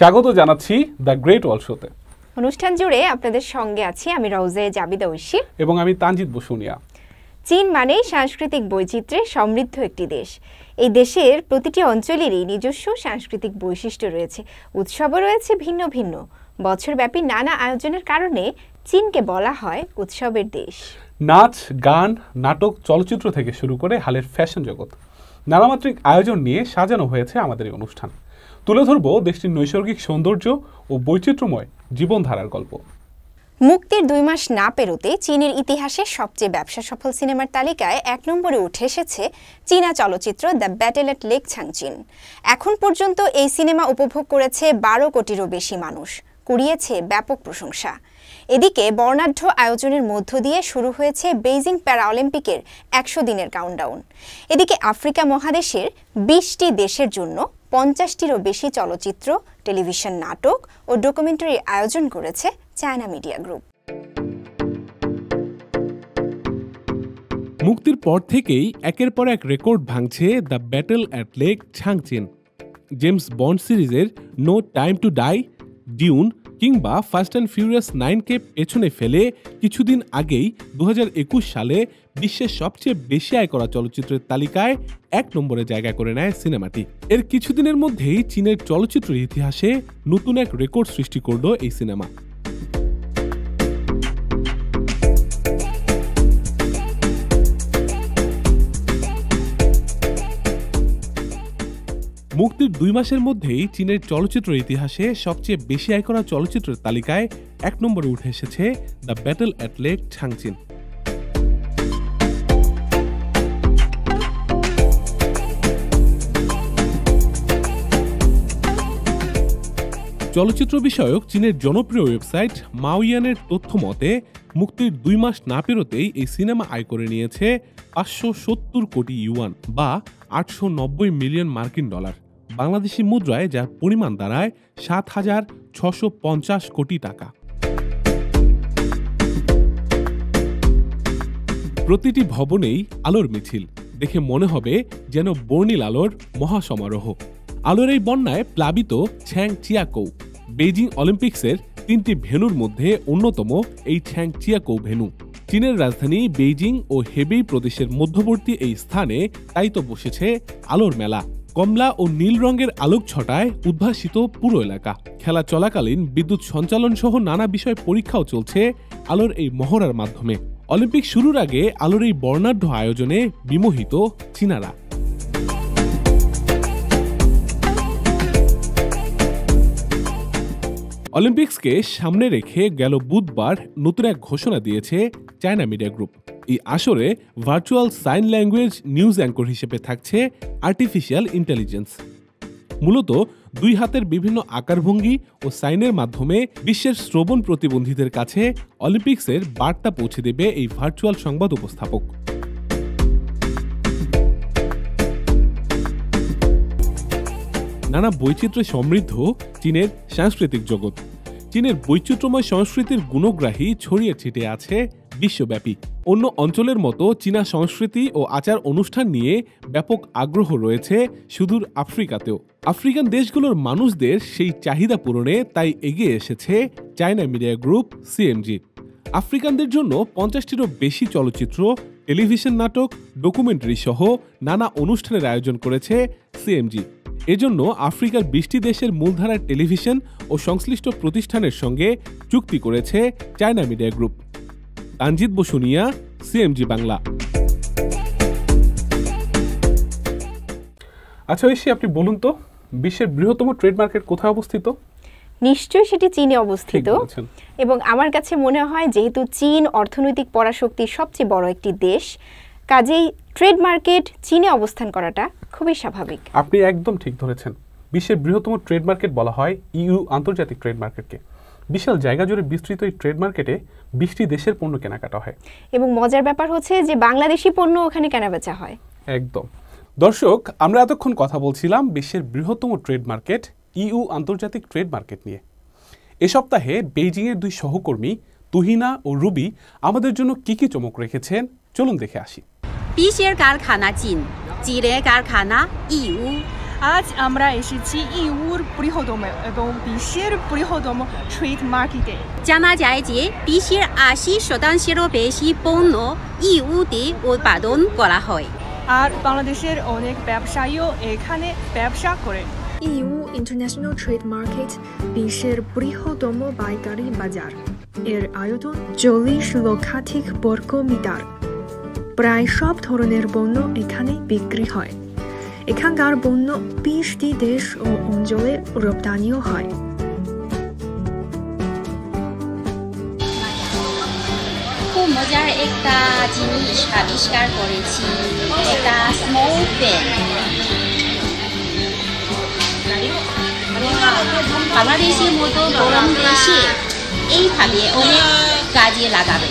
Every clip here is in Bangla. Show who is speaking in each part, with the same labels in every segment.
Speaker 1: স্বাগত জানাচ্ছি দ্য গ্রেট ওয়াল শোতে।
Speaker 2: অনুষ্ঠান জুড়ে আপনাদের সঙ্গে আছি আমি রওজে জাবিদা ঐশী
Speaker 1: এবং আমি তানজিদ বসুনিয়া।
Speaker 2: চীন মানেই সাংস্কৃতিক বৈচিত্র্যে সমৃদ্ধ একটি দেশ। এই দেশের প্রতিটি অঞ্চলেরই নিজস্ব সাংস্কৃতিক বৈশিষ্ট্য রয়েছে, উৎসবও রয়েছে ভিন্ন ভিন্ন। বছরব্যাপী নানা আয়োজনের কারণে চীনকে বলা হয় উৎসবের দেশ।
Speaker 1: নাচ, গান, নাটক, চলচ্চিত্র থেকে শুরু করে হালের ফ্যাশন জগৎ, নানামাত্রিক আয়োজন নিয়ে সাজানো হয়েছে আমাদের এই অনুষ্ঠান। তুলে ধরব দেশটির নৈসর্গিক সৌন্দর্য ও বৈচিত্র্যময় জীবনধারার গল্প।
Speaker 2: মুক্তির 2 মাস না পেরোতে চীনের ইতিহাসে সবচেয়ে ব্যবসা সফল সিনেমার তালিকায় 1 নম্বরে উঠে এসেছে চীনা চলচ্চিত্র দ্য ব্যাটেল এট লেক চাংচিন। এখন পর্যন্ত এই সিনেমা উপভোগ করেছে 12 কোটিরও বেশি মানুষ, কুড়িয়েছে ব্যাপক প্রশংসা। এদিকে বর্ণাঢ্য আয়োজনের মধ্য দিয়ে শুরু হয়েছে বেইজিং প্যারা অলিম্পিকের 100 দিনের কাউন্টডাউন। এদিকে আফ্রিকা মহাদেশের 20টি দেশের জন্য 50টিরও বেশি চলচ্চিত্র, টেলিভিশন নাটক ও ডকুমেন্টারি আয়োজন করেছে চায়না মিডিয়া গ্রুপ।
Speaker 3: মুক্তির পর থেকেই একের পর এক রেকর্ড ভাঙছে the battle at Lake Changjin. James Bond সিরিজের no time to die, Dune কিংবা ফাস্ট অ্যান্ড ফিউরিয়াস 9কে পেছনে ফেলে কিছুদিন আগেই 2021 সালে বিশ্বের সবচেয়ে বেশি আয় করা চলচ্চিত্রের তালিকায় 1 নম্বরে জায়গা করে নেয় সিনেমাটি। এর কিছুদিনের মধ্যেই চীনের চলচ্চিত্রের ইতিহাসে নতুন এক রেকর্ড সৃষ্টি করল এই সিনেমা। মুক্তির 2 মাসের মধ্যেই চীনের চলচ্চিত্র ইতিহাসে সবচেয়ে বেশি আয় করা চলচ্চিত্রের তালিকায় 1 নম্বরে উঠে এসেছে দ্য ব্যাটেল অ্যাট লেক চাংচিন। চলচ্চিত্র বিষয়ক চীনের জনপ্রিয় ওয়েবসাইট মাওয়ানের তথ্য মতে মুক্তির 2 মাস না পেরোতেই এই সিনেমা আয় করে নিয়েছে 570 কোটি ইউয়ান বা 890 মিলিয়ন মার্কিন ডলার। বাংলাদেশি মুদ্রায় যার পরিমাণ দাঁড়ায় 7,650 কোটি টাকা। প্রতিটি ভবনেই আলোর মিছিল, দেখে মনে হবে যেন বর্ণিল আলোর মহাসমারোহ। আলোর এই বন্যায় প্লাবিত ছ্যাংচিয়াকৌ, বেইজিং অলিম্পিক্সের 3টি ভেন্যুর মধ্যে অন্যতম এই ছ্যাংচিয়াকৌ ভেন্যু। চীনের রাজধানী বেইজিং ও হেবেই প্রদেশের মধ্যবর্তী এই স্থানে তাই তো বসেছে আলোর মেলা। কমলা ও নীল রঙের আলোক ছটায় উদ্ভাসিত পুরো এলাকা। খেলা চলাকালীন বিদ্যুৎ সঞ্চালন সহ নানা বিষয় পরীক্ষাও চলছে আলোর এই মহড়ার মাধ্যমে। অলিম্পিক শুরুর আগে আলোর এই বর্ণাঢ্য আয়োজনে বিমোহিত চীনারা। অলিম্পিক্সকে সামনে রেখে গেল বুধবার নতুন এক ঘোষণা দিয়েছে চায়না মিডিয়া গ্রুপ। এই আসরে virtual sign language news anchor হিসেবে থাকছে আর্টিফিশিয়াল ইন্টেলিজেন্স। মূলত 2 হাতের বিভিন্ন আকারভঙ্গি ও সাইনের মাধ্যমে বিশ্বের শ্রবণ প্রতিবন্ধীদের কাছে অলিম্পিক্সের বার্তা পৌঁছে দেবে এই ভার্চুয়াল সংবাদ উপস্থাপক। নানা বৈচিত্র্যে সমৃদ্ধ চীনের সাংস্কৃতিক জগৎ। চীনের বৈচিত্র্যময় সংস্কৃতির গুণগ্রাহী ছড়িয়ে ছিটিয়ে আছে বিশ্বব্যাপী। অন্য অঞ্চলের মতো চীনা সংস্কৃতি ও আচার অনুষ্ঠান নিয়ে ব্যাপক আগ্রহ রয়েছে সুদূর আফ্রিকাতেও। আফ্রিকান দেশগুলোর মানুষদের সেই চাহিদা পূরণে তাই এগিয়ে এসেছে চায়না মিডিয়া গ্রুপ সিএমজি। আফ্রিকানদের জন্য 50টিরও বেশি চলচ্চিত্র, টেলিভিশন নাটক, ডকুমেন্টারি সহ নানা অনুষ্ঠানের আয়োজন করেছে সিএমজি। এজন্য আফ্রিকার 20টি দেশের মূলধারার টেলিভিশন ও সংশ্লিষ্ট প্রতিষ্ঠানের সঙ্গে চুক্তি করেছে China media group. Tanzid Basunia, CMG Bangla.
Speaker 1: আচ্ছা ঐশী, আপনি বলুন তো বিশ্বের বৃহত্তম ট্রেড মার্কেট কোথায় অবস্থিত?
Speaker 2: নিশ্চয়ই সেটি চীনে অবস্থিত এবং আমার কাছে মনে হয় যেহেতু চীন অর্থনৈতিক পরাশক্তির সবচেয়ে বড় একটি দেশ, কাজেই ট্রেড মার্কেট চীনে অবস্থান করাটা খুবই স্বাভাবিক।
Speaker 1: আপনি একদম ঠিক ধরেছেন। বিশ্বের বৃহত্তম ট্রেড মার্কেট বলা হয় ইউ আন্তর্জাতিক ট্রেড মার্কেটকে। বিশাল জায়গা জুড়ে বিস্তৃত এই ট্রেড মার্কেটে 20টি দেশের পণ্য কেনাকাটা হয়
Speaker 2: এবং মজার ব্যাপার হচ্ছে যে বাংলাদেশি পণ্য ওখানে কেনাবেচা হয়।
Speaker 1: একদম। দর্শক, আমরা এতক্ষণ কথা বলছিলাম বিশ্বের বৃহত্তম ট্রেড মার্কেট ইউ আন্তর্জাতিক ট্রেড মার্কেট নিয়ে। এ সপ্তাহে বেইজিংয়ের 2 সহকর্মী তুহিনা ও রুবি আমাদের জন্য কি কি চমক রেখেছেন চলুন দেখে আসি।
Speaker 4: 皮鞋 কারখানা চীন, জিরে কারখানা ইউ, আজ আমরা এসেছি ইউর বৃহত্তম এবং বিশ্বের বৃহত্তম ট্রেড মার্কেটে।
Speaker 5: জানা যায় যে বিশ্বের 80%-এরও বেশি পণ্য ইউতে উৎপাদন করা হয়।
Speaker 4: আর বাংলাদেশের অনেক ব্যবসায়ীও এখানে ব্যবসা করে।
Speaker 6: EU ইন্টারন্যাশনাল ট্রেড মার্কেট বিশ্বের বৃহত্তম পাইকারি বাজার। এর আয়তন 40 লক্ষাধিক বর্গ মিটার। প্রায় সব ধরনের পণ্য এখানে বিক্রি হয়। এখানকার পণ্য 20টি দেশ ও অঞ্চলে রপ্তানিও হয়।
Speaker 5: খুব মজার একটা জিনিস আবিষ্কার করেছি, একটা স্মল পেন। বাংলাদেশের মতো গরম দেশে এইভাবে অনেক কাজে লাগাবে।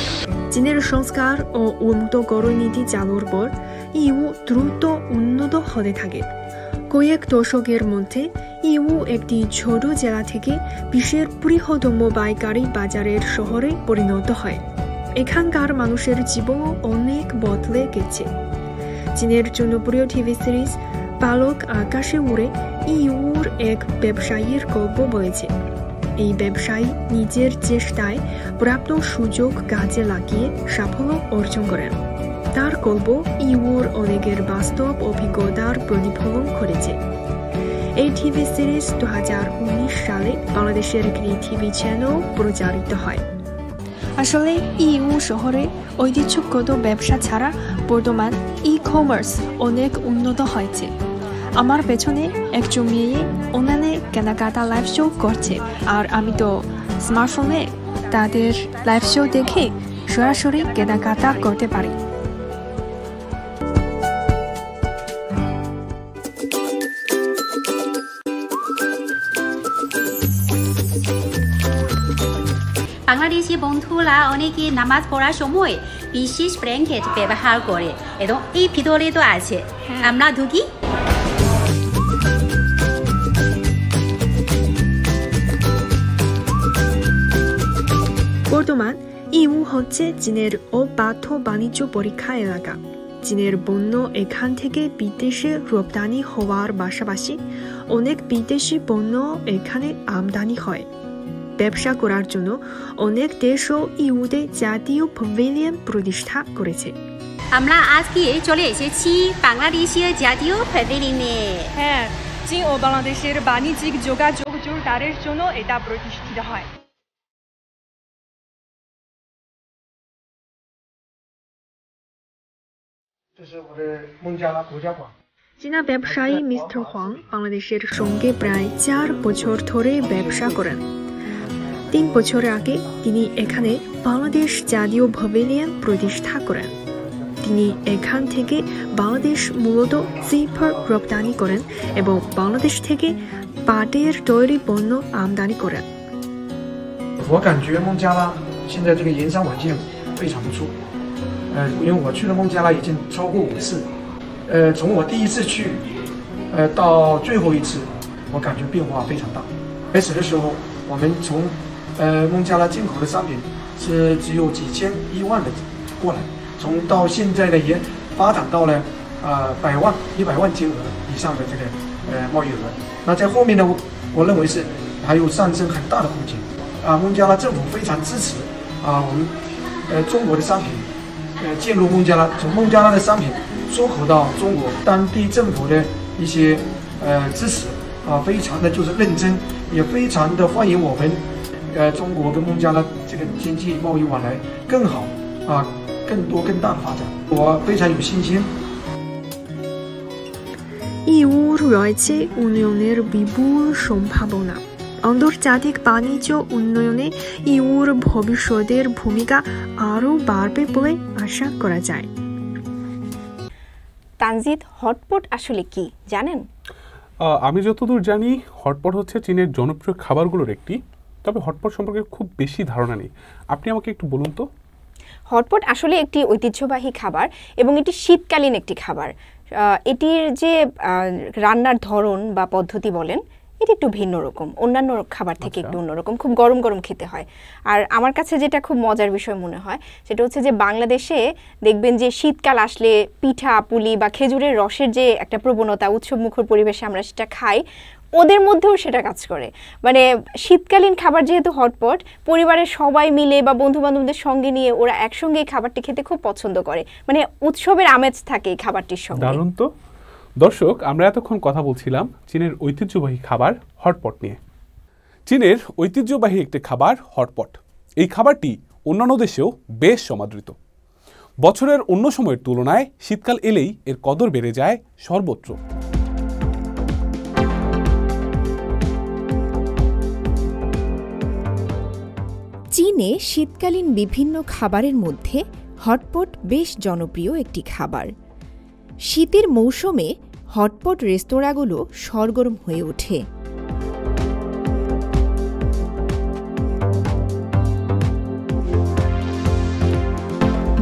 Speaker 6: চীনের সংস্কার ও উন্মুক্তকরণ নীতি চালুর পর ইউ দ্রুত উন্নত হতে থাকে। কয়েক দশকের মধ্যে ইউ একটি ছোট জেলা থেকে বিশ্বের বৃহত্তম পাইকারি বাজারের শহরে পরিণত হয়। এখানকার মানুষের জীবনও অনেক বদলে গেছে। চীনের জনপ্রিয় টিভি সিরিজ পালক আকাশে উড়ে ইউর এক ব্যবসায়ীর গল্প বলেছে। এই ব্যবসায়ী নিজের চেষ্টায় প্রাপ্ত সুযোগ কাজে লাগিয়ে সাফল্য অর্জন করেন। তার গল্প ইউর অনেকের বাস্তব অভিজ্ঞতার প্রতিফলন করেছে। এই টিভি সিরিজ 2019 সালে বাংলাদেশের একটি টিভি চ্যানেল প্রচারিত হয়। আসলে ইউ শহরে ঐতিহ্যগত ব্যবসা ছাড়া বর্তমান ই-কমার্স অনেক উন্নত হয়েছে। আমার পেছনে একজন মেয়ে অনলাইনে কেনাকাটা লাইভ শো করছে, আর আমি তো স্মার্টফোনে তাদের লাইভ শো দেখে সরাসরি কেনাকাটা করতে পারি।
Speaker 5: বাংলাদেশি বন্ধুরা অনেকে নামাজ পড়ার সময় বিশেষ ব্ল্যাঙ্কেট ব্যবহার করে এবং এই ভিতরে তো আছে। আমরা ঢুকি।
Speaker 6: বর্তমান ইউ হচ্ছে চীনের অবাধ বাণিজ্য পরীক্ষা এলাকা। চীনের পণ্য এখান থেকে বিদেশে রপ্তানি হওয়ার পাশাপাশি অনেক বিদেশি পণ্য এখানে আমদানি হয়। ব্যবসা করার জন্য অনেক দেশও ইউতে জাতীয় প্যাভিলিয়ন প্রতিষ্ঠা করেছে।
Speaker 5: আমরা আজকে চলে এসেছি বাংলাদেশের জাতীয় প্যাভিলিয়নে।
Speaker 4: হ্যাঁ, চীন ও বাংলাদেশের বাণিজ্যিক যোগাযোগ জোরদারের জন্য এটা প্রতিষ্ঠিত হয়।
Speaker 6: চীনা ব্যবসায়ী মিস্টার হোয়াং বাংলাদেশের সঙ্গে প্রায় 4 বছর ধরে ব্যবসা করেন। 3 বছর আগে তিনি এখানে বাংলাদেশ জাতীয় প্যাভিলিয়ন প্রতিষ্ঠা করেন। তিনি এখান থেকে বাংলাদেশ মূলত জিপার রপ্তানি করেন এবং বাংলাদেশ থেকে পাটের তৈরি পণ্য আমদানি করেন।
Speaker 7: 我感觉孟加拉现在这个盐商环境非常不错，因为我去了孟加拉已经超过5次，从我第一次去，到最后一次，我感觉变化非常大。开始的时候，我们从孟加拉进口的商品是只有几千、1万的过来，到现在呢也发展到了100万、100万金额以上的这个贸易额。那在后面呢，我认为是还有上升很大的空间。孟加拉政府非常支持我们中国的商品进入孟加拉，从孟加拉的商品出口到中国，当地政府的一些支持非常的就是认真，也非常的欢迎我们中国跟孟加拉这个经济贸易往来更好更多更大的发展，我非常有信心。
Speaker 6: ইউ রয়েছে উন্নয়নের বিপুল সম্ভাবনা। আন্তর্জাতিক বাণিজ্য উন্নয়নে ইউর ভবিষ্যতের ভূমিকা আরও বাড়বে বলে আশা করা যায়।
Speaker 2: তানজিদ, হটপট আসলে কি জানেন?
Speaker 1: আমি যতদূর জানি হটপট হচ্ছে চীনের জনপ্রিয় খাবারগুলোর একটি, তবে হটপট সম্পর্কে খুব বেশি ধারণা নেই। আপনি আমাকে একটু বলুন তো।
Speaker 2: হটপট আসলে একটি ঐতিহ্যবাহী খাবার এবং এটি শীতকালীন একটি খাবার। এটির যে রান্নার ধরন বা পদ্ধতি বলেন, এটা একটু ভিন্ন রকম, অন্যান্য খাবার থেকে একটু অন্যরকম, খুব গরম গরম খেতে হয়। আর আমার কাছে যেটা খুব মজার বিষয় মনে হয় সেটা হচ্ছে যে বাংলাদেশে দেখবেন যে শীতকাল আসলে পিঠা পুলি বা খেজুরের রসের যে একটা প্রবণতা, উৎসবমুখর পরিবেশে আমরা সেটা খাই, ওদের মধ্যেও সেটা কাজ করে। মানে শীতকালীন খাবার যেহেতু হটপট, পরিবারের সবাই মিলে বা বন্ধু বান্ধবদের সঙ্গে নিয়ে ওরা একসঙ্গে এই খাবারটি খেতে খুব পছন্দ করে, মানে উৎসবের আমেজ থাকে এই খাবারটির সঙ্গে।
Speaker 1: দারুণ তো। দর্শক, আমরা এতক্ষণ কথা বলছিলাম চীনের ঐতিহ্যবাহী খাবার হটপট নিয়ে। চীনের ঐতিহ্যবাহী একটি খাবার হটপট। এই খাবারটি অন্যান্য দেশেও বেশ সমাদৃত। বছরের অন্য সময়ের তুলনায় শীতকাল এলেই এর কদর বেড়ে যায় সর্বত্র।
Speaker 8: চীনে শীতকালীন বিভিন্ন খাবারের মধ্যে হটপট বেশ জনপ্রিয় একটি খাবার। শীতের মৌসুমে হটপট রেস্তোরাঁগুলো সরগরম হয়ে ওঠে।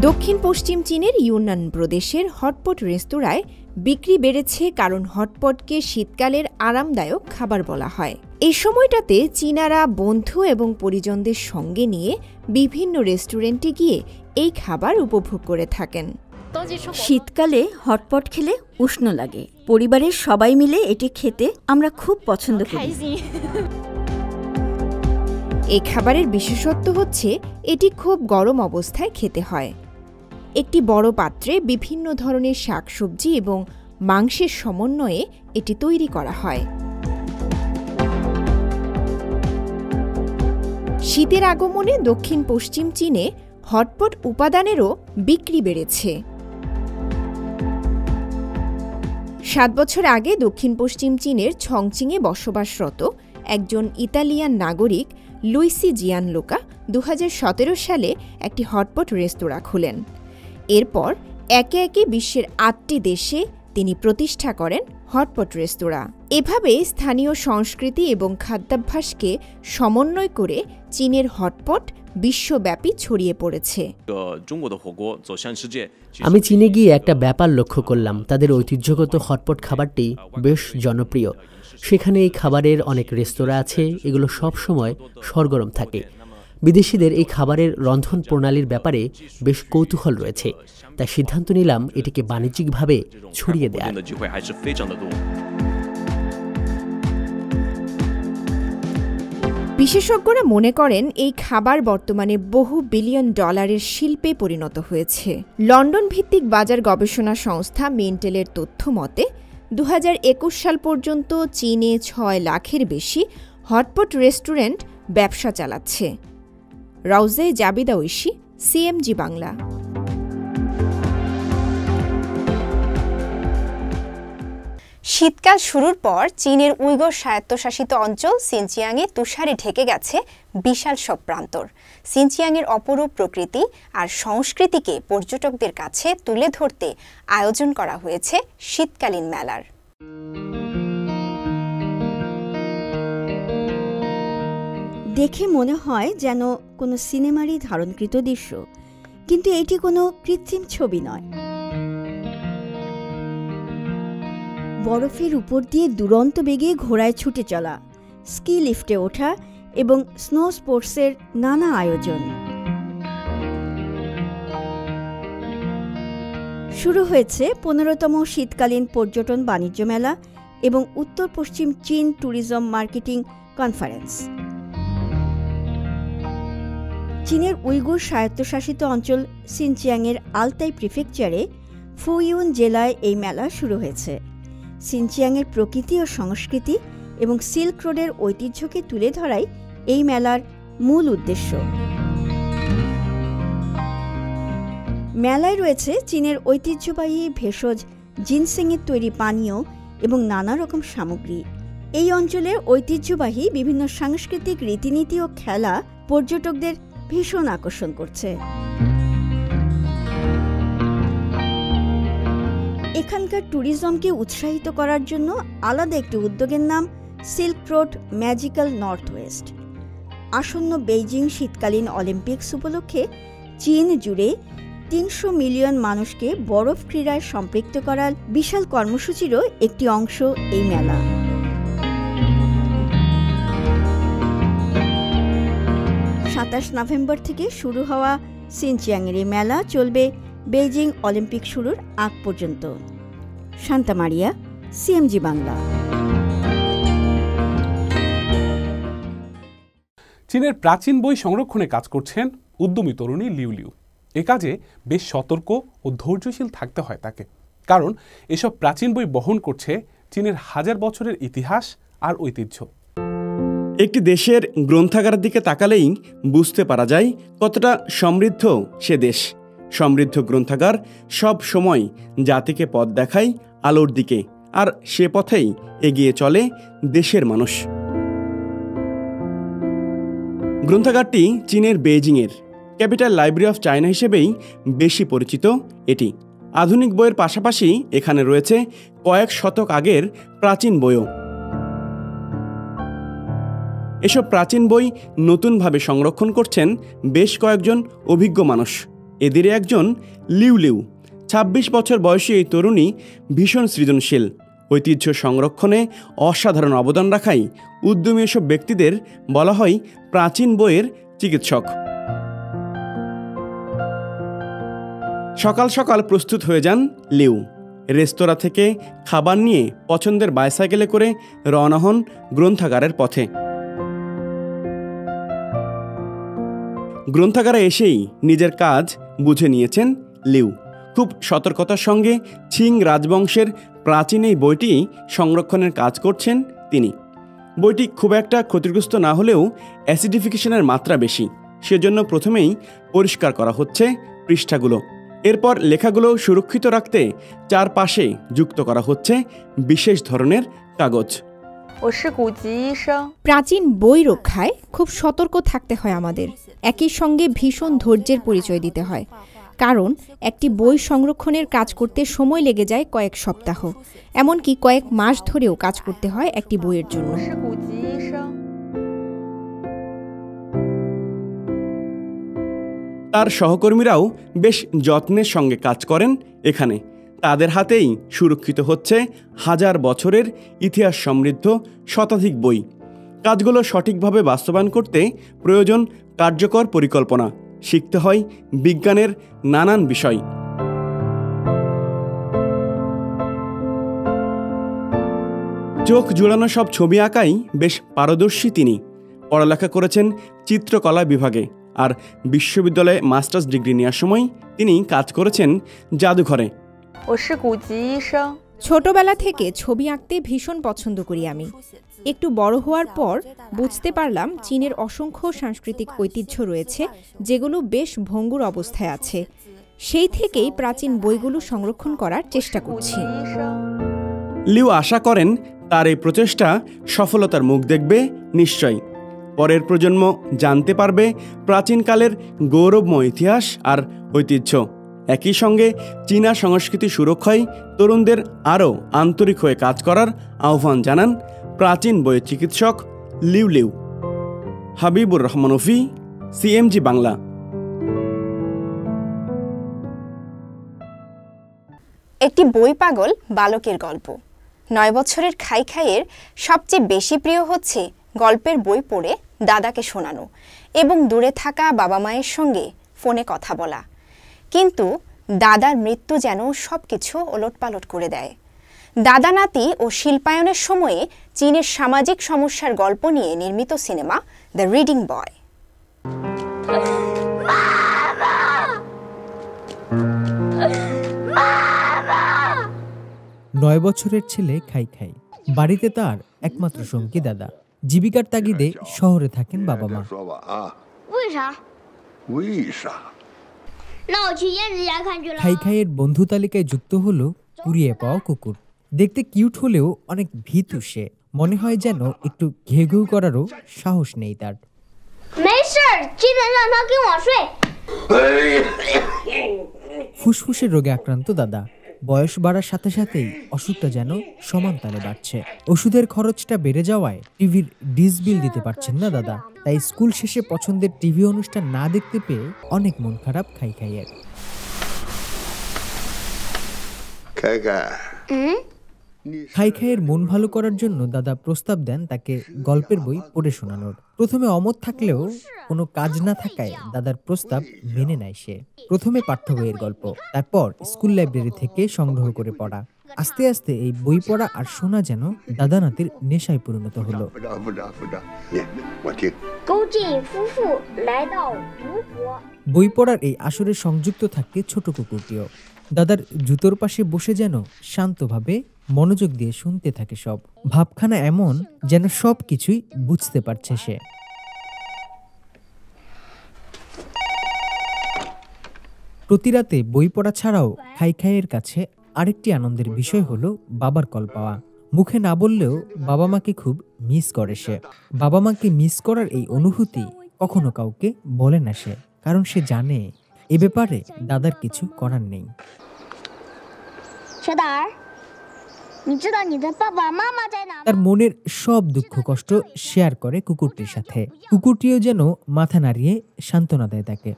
Speaker 8: দক্ষিণ পশ্চিম চীনের ইউনান প্রদেশের হটপট রেস্তোরাঁয় বিক্রি বেড়েছে, কারণ হটপটকে শীতকালের আরামদায়ক খাবার বলা হয়। এই সময়টাতে চীনারা বন্ধু এবং পরিজনদের সঙ্গে নিয়ে বিভিন্ন রেস্টুরেন্টে গিয়ে এই খাবার উপভোগ করে থাকেন।
Speaker 9: শীতকালে হটপট খেলে উষ্ণ লাগে, পরিবারের সবাই মিলে এটি খেতে আমরা খুব পছন্দ করি।
Speaker 8: এই খাবারের বিশেষত্ব হচ্ছে এটি খুব গরম অবস্থায় খেতে হয়। একটি বড় পাত্রে বিভিন্ন ধরনের শাকসবজি এবং মাংসের সমন্বয়ে এটি তৈরি করা হয়। শীতের আগমনে দক্ষিণ পশ্চিম চীনে হটপট উপাদানেরও বিক্রি বেড়েছে। 7 বছর আগে দক্ষিণ পশ্চিম চীনের ছংচিংয়ে বসবাসরত একজন ইতালিয়ান নাগরিক লুইসি জিয়ানলুকা 2017 সালে একটি হটপট রেস্তোরাঁ খুলেন। এরপর একে একে বিশ্বের 8টি দেশে তিনি প্রতিষ্ঠা করেন হটপট রেস্তোরাঁ। এভাবে স্থানীয় সংস্কৃতি এবং খাদ্যাভ্যাসকে সমন্বয় করে চীনের হটপট বিশ্বব্যাপী ছড়িয়ে পড়েছে।
Speaker 10: আমি চীনে গিয়ে একটা ব্যাপার লক্ষ্য করলাম, তাদের ঐতিহ্যগত হটপট খাবারটি বেশ জনপ্রিয়। সেখানে এই খাবারের অনেক রেস্তোরাঁ আছে, এগুলো সব সময় সরগরম থাকে। বিদেশিদের এই খাবারের রন্ধন প্রণালীর ব্যাপারে বেশ কৌতূহল রয়েছে, তাই সিদ্ধান্ত নিলাম এটিকে বাণিজ্যিকভাবে ছড়িয়ে দেওয়ার।
Speaker 8: বিশেষজ্ঞরা মনে করেন এই খাবার বর্তমানে বহু বিলিয়ন ডলারের শিল্পে পরিণত হয়েছে। লন্ডন ভিত্তিক বাজার গবেষণা সংস্থা মেন্টেলের তথ্য মতে 2021 সাল পর্যন্ত চীনে 6 লাখের বেশি হটপট রেস্টুরেন্ট ব্যবসা চালাচ্ছে। রাউজে জাবিদা ঐশী, সিএমজি বাংলা।
Speaker 2: শীতকাল শুরুর পর চীনের উইগর স্বায়ত্তশাসিত অঞ্চল সিনচিয়াংয়ে তুষারে ঢেকে গেছে বিশাল সব প্রান্তর। সিনচিয়াংয়ের অপরূপ প্রকৃতি আর সংস্কৃতিকে পর্যটকদের কাছে তুলে ধরতে আয়োজন করা হয়েছে শীতকালীন মেলার।
Speaker 9: দেখে মনে হয় যেন কোনো সিনেমারই ধারণকৃত দৃশ্য, কিন্তু এটি কোনো কৃত্রিম ছবি নয়। বরফের উপর দিয়ে দুরন্ত বেগে ঘোড়ায় ছুটে চলা, স্কি লিফটে ওঠা এবং স্নো স্পোর্টসের নানা আয়োজন। শুরু হয়েছে 15তম শীতকালীন পর্যটন বাণিজ্য মেলা এবং উত্তর পশ্চিম চীন ট্যুরিজম মার্কেটিং কনফারেন্স। চীনের উইগুর স্বায়ত্তশাসিত অঞ্চল সিনচিয়াংয়ের আলতাই প্রিফেকচারে ফুইউন জেলায় এই মেলা শুরু হয়েছে। সিনচিয়াংয়ের প্রকৃতি ও সংস্কৃতি এবং সিল্ক রোডের ঐতিহ্যকে তুলে ধরাই এই মেলার মূল উদ্দেশ্য। মেলায় রয়েছে চীনের ঐতিহ্যবাহী ভেষজ জিনসেংয়ের তৈরি পানীয় এবং নানা রকম সামগ্রী। এই অঞ্চলের ঐতিহ্যবাহী বিভিন্ন সাংস্কৃতিক রীতিনীতি ও খেলা পর্যটকদের ভীষণ আকর্ষণ করছে। এখানকার ট্যুরিজমকে উৎসাহিত করার জন্য আলাদা একটি উদ্যোগের নাম silk road magical north West. আসন্ন বেইজিং শীতকালীন অলিম্পিক্স উপলক্ষে চীন জুড়ে 300 মিলিয়ন মানুষকে বরফ ক্রীড়ায় সম্পৃক্ত করার বিশাল কর্মসূচিরও একটি অংশ এই মেলা। 27 নভেম্বর থেকে শুরু হওয়া সিনচিয়াংয়ের এই মেলা চলবে বেইজিং অলিম্পিক শুরুর আগ পর্যন্ত। শান্তা মারিয়া, সিএমজি বাংলা।
Speaker 1: চীনের প্রাচীন বই সংরক্ষণে কাজ করছেন উদ্যমী তরুণী লিউ লিউ। এ কাজে বেশ সতর্ক ও ধৈর্যশীল থাকতে হয় তাকে, কারণ এসব প্রাচীন বই বহন করছে চীনের হাজার বছরের ইতিহাস আর ঐতিহ্য।
Speaker 11: একটি দেশের গ্রন্থাগারের দিকে তাকালেই বুঝতে পারা যায় কতটা সমৃদ্ধ সে দেশ। সমৃদ্ধ গ্রন্থাগার সব সময় জাতিকে পথ দেখায় আলোর দিকে, আর সে পথেই এগিয়ে চলে দেশের মানুষ। গ্রন্থাগারটি চীনের বেইজিংয়ের ক্যাপিটাল লাইব্রেরি অফ চায়না হিসেবেই বেশি পরিচিত এটি। আধুনিক বইয়ের পাশাপাশি এখানে রয়েছে কয়েক শতক আগের প্রাচীন বইও। এসব প্রাচীন বই নতুনভাবে সংরক্ষণ করছেন বেশ কয়েকজন অভিজ্ঞ মানুষ। এদের একজন লিউ লিউ। ২৬ বছর বয়সী এই তরুণী ভীষণ সৃজনশীল। ঐতিহ্য সংরক্ষণে অসাধারণ অবদান রাখাই উদ্যমী এসব ব্যক্তিদের বলা হয় প্রাচীন বইয়ের চিকিৎসক। সকাল সকাল প্রস্তুত হয়ে যান লিউ। রেস্তোরাঁ থেকে খাবার নিয়ে পছন্দের বাইসাইকেলে করে রওনা হন গ্রন্থাগারের পথে। গ্রন্থাগারে এসেই নিজের কাজ বুঝে নিয়েছেন লিউ। খুব সতর্কতার সঙ্গে ছিং রাজবংশের প্রাচীন এই বইটি সংরক্ষণের কাজ করছেন তিনি। বইটি খুব একটা ক্ষতিগ্রস্ত না হলেও অ্যাসিডিফিকেশনের মাত্রা বেশি, সেজন্য প্রথমেই পরিষ্কার করা হচ্ছে পৃষ্ঠাগুলো। এরপর লেখাগুলো সুরক্ষিত রাখতে চারপাশে যুক্ত করা হচ্ছে বিশেষ ধরনের কাগজ।
Speaker 8: প্রাচীন বই রক্ষায় খুব সতর্ক থাকতে হয় আমাদের। একই সঙ্গে ভীষণ ধৈর্যের পরিচয় দিতে হয়, কারণ একটি বই সংরক্ষণের কাজ করতে সময় লেগে যায় কয়েক সপ্তাহ, এমনকি কয়েক মাস ধরেও কাজ করতে হয় একটি বইয়ের জন্য।
Speaker 11: তার সহকর্মীরাও বেশ যত্নের সঙ্গে কাজ করেন এখানে। তাদের হাতেই সুরক্ষিত হচ্ছে হাজার বছরের ইতিহাস সমৃদ্ধ শতাধিক বই। কাজগুলো সঠিকভাবে বাস্তবায়ন করতে প্রয়োজন কার্যকর পরিকল্পনা। শিখতে হয় বিজ্ঞানের নানান বিষয়। চোখ জোড়ানো সব ছবি আঁকাই বেশ পারদর্শী তিনি। পড়ালেখা করেছেন চিত্রকলা বিভাগে, আর বিশ্ববিদ্যালয়ে মাস্টার্স ডিগ্রি নেওয়ার সময় তিনি কাজ করেছেন জাদুঘরে।
Speaker 8: ছোটবেলা থেকে ছবি আঁকতে ভীষণ পছন্দ করি আমি। একটু বড় হওয়ার পর বুঝতে পারলাম চীনের অসংখ্য সাংস্কৃতিক ঐতিহ্য রয়েছে যেগুলো বেশ ভঙ্গুর অবস্থায় আছে। সেই থেকেই প্রাচীন বইগুলো সংরক্ষণ করার চেষ্টা করছি।
Speaker 11: লিউ আশা করেন তার এই প্রচেষ্টা সফলতার মুখ দেখবে নিশ্চয়ই। পরের প্রজন্ম জানতে পারবে প্রাচীনকালের গৌরবময় ইতিহাস আর ঐতিহ্য। একই সঙ্গে চীনা সংস্কৃতি সুরক্ষায় তরুণদের আরও আন্তরিক হয়ে কাজ করার আহ্বান জানান প্রাচীন বইয়ের চিকিৎসক লিউ লিউ। হাবিবুর রহমান অফি, সিএমজি বাংলা।
Speaker 2: একটি বই পাগল বালকের গল্প। 9 বছরের খাইখাইয়ের সবচেয়ে বেশি প্রিয় হচ্ছে গল্পের বই পড়ে দাদাকে শোনানো এবং দূরে থাকা বাবা মায়ের সঙ্গে ফোনে কথা বলা। কিন্তু দাদার মৃত্যু যেন সবকিছু ওলটপালট করে দেয়। দাদা নাতি ও শিল্পায়নের সময়ে চীনের সামাজিক সমস্যার গল্প নিয়ে নির্মিত সিনেমা দ্য রিডিং বয়।
Speaker 12: 9 বছরের ছেলে খাইখাই। বাড়িতে তার একমাত্র সঙ্গী দাদা। জীবিকার তাগিদে শহরে থাকেন বাবা মা। খাইখাইয়ের বন্ধু তালিকায় যুক্ত হলো কুড়িয়ে পাওয়া কুকুর। দেখতে কিউট হলেও অনেক ভীতু সে। মনে হয় যেন একটু ঘেউ ঘেউ করারও সাহস নেই তার। ফুসফুসের রোগে আক্রান্ত দাদা। বয়স বাড়ার সাথে সাথেই অসুখটা যেন সমান তালে বাড়ছে। ওষুধের খরচটা বেড়ে যাওয়ায় টিভির ডিশ বিল দিতে পারছেন না দাদা। তাই স্কুল শেষে পছন্দের টিভি অনুষ্ঠান না দেখতে পেয়ে অনেক মন খারাপ খাইখাইয়ের। খাইখাইয়ের মন ভালো করার জন্য দাদা প্রস্তাব দেন তাকে গল্পের বই পড়ে শোনানোর। প্রথমে অমত থাকলেও কোনো কাজ না থাকায় দাদার প্রস্তাব মেনে নেয় সে। প্রথমে পাঠ্য বইয়ের গল্প, তারপর স্কুল লাইব্রেরি থেকে সংগ্রহ করে পড়া। আস্তে আস্তে এই বই পড়া আর শোনা যেন দাদা নাতির নেশায় পরিণত হলো। বই পড়ার এই আসরে সংযুক্ত থাকে ছোট কুকুরটিও। দাদার জুতোর পাশে বসে যেন শান্তভাবে মনোযোগ দিয়ে শুনতে থাকে সব। ভাবখানা এমন যেন সব কিছুই বুঝতে পারছে সে। প্রতি রাতে বই পড়া ছাড়াও খাইখাইয়ের কাছে আরেকটি আনন্দের বিষয় হলো বাবার কল পাওয়া। মুখে না বললেও বাবা মাকে খুব মিস করে সে। বাবা মাকে মিস করার এই অনুভূতি কখনো কাউকে বলে না সে, কারণ সে জানে এ ব্যাপারে দাদার কিছু করার নেই। তার মনের সব দুঃখ কষ্ট শেয়ার করে কুকুরটির সাথে। কুকুরটিও যেন মাথা নাড়িয়ে সান্ত্বনা দেয় তাকে।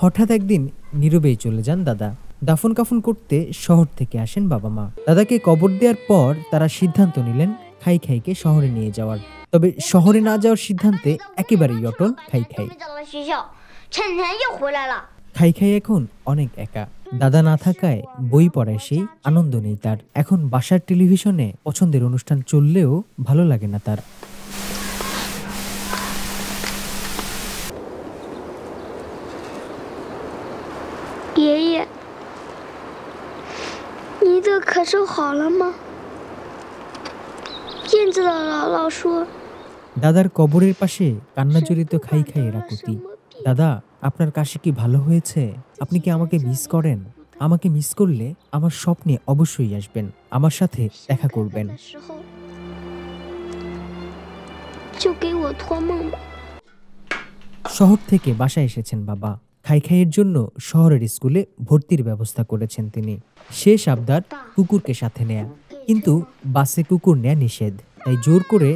Speaker 12: হঠাৎ একদিন নীরবেই চলে যান দাদা। দাফন কাফন করতে শহর থেকে আসেন বাবা মা। দাদাকে কবর দেওয়ার পর তারা সিদ্ধান্ত নিলেন খাইখাইকে শহরে নিয়ে যাওয়ার। তবে শহরে না যাওয়ার সিদ্ধান্তে একেবারেই অটল খাইখাই। খাইখাই এখন অনেক একা। দাদা না থাকায় বই পড়ায় সেই আনন্দ নেই তার। এখন বাসার টেলিভিশনে পছন্দের অনুষ্ঠান চললেও ভালো লাগে না তার। দাদার কবরের পাশে কান্নাজড়িত খাইখাইয়ের আকুতি। দাদা, আপনার কাশি কি ভালো হয়েছে? আপনি কি আমাকে মিস করেন? আমাকে মিস করলে আমার স্বপ্নে অবশ্যই আসবেন, আমার সাথে দেখা করবেন। শহর থেকে বাসায় এসেছেন বাবা। খাইখাইয়ের জন্য শহরের স্কুলে ভর্তির ব্যবস্থা করেছেন তিনি। শেষ আবদার কুকুরকে সাথে নেয়া, কিন্তু বাসে কুকুর নেয়া নিষেধ। তাই জোর করে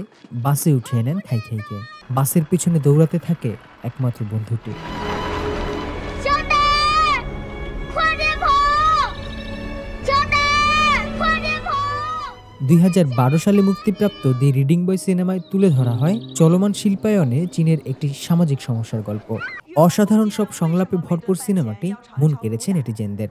Speaker 12: বাসে উঠিয়ে নেন খাইখাইকে। বাসের পিছনে দৌড়াতে থাকে একমাত্র বন্ধুটি। 2012 সালে মুক্তিপ্রাপ্ত দি রিডিং বয় সিনেমায় তুলে ধরা হয় চলমান শিল্পায়নে চীনের একটি সামাজিক সমস্যার গল্প। অসাধারণ সব সংলাপে ভরপুর সিনেমাটি মন কেড়েছে নেটিজেনদের।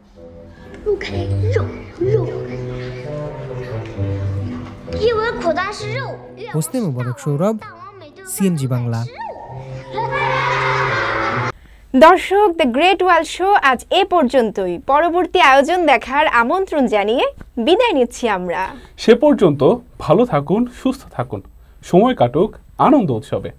Speaker 12: হোসনে মুবারক সৌরভ, সিএমজি বাংলা।
Speaker 2: দর্শক, দ্য গ্রেট ওয়াল শো আজ এ পর্যন্তই। পরবর্তী আয়োজন দেখার আমন্ত্রণ জানিয়ে বিদায় নিচ্ছি আমরা।
Speaker 1: সে পর্যন্ত ভালো থাকুন, সুস্থ থাকুন, সময় কাটুক আনন্দ উৎসবে।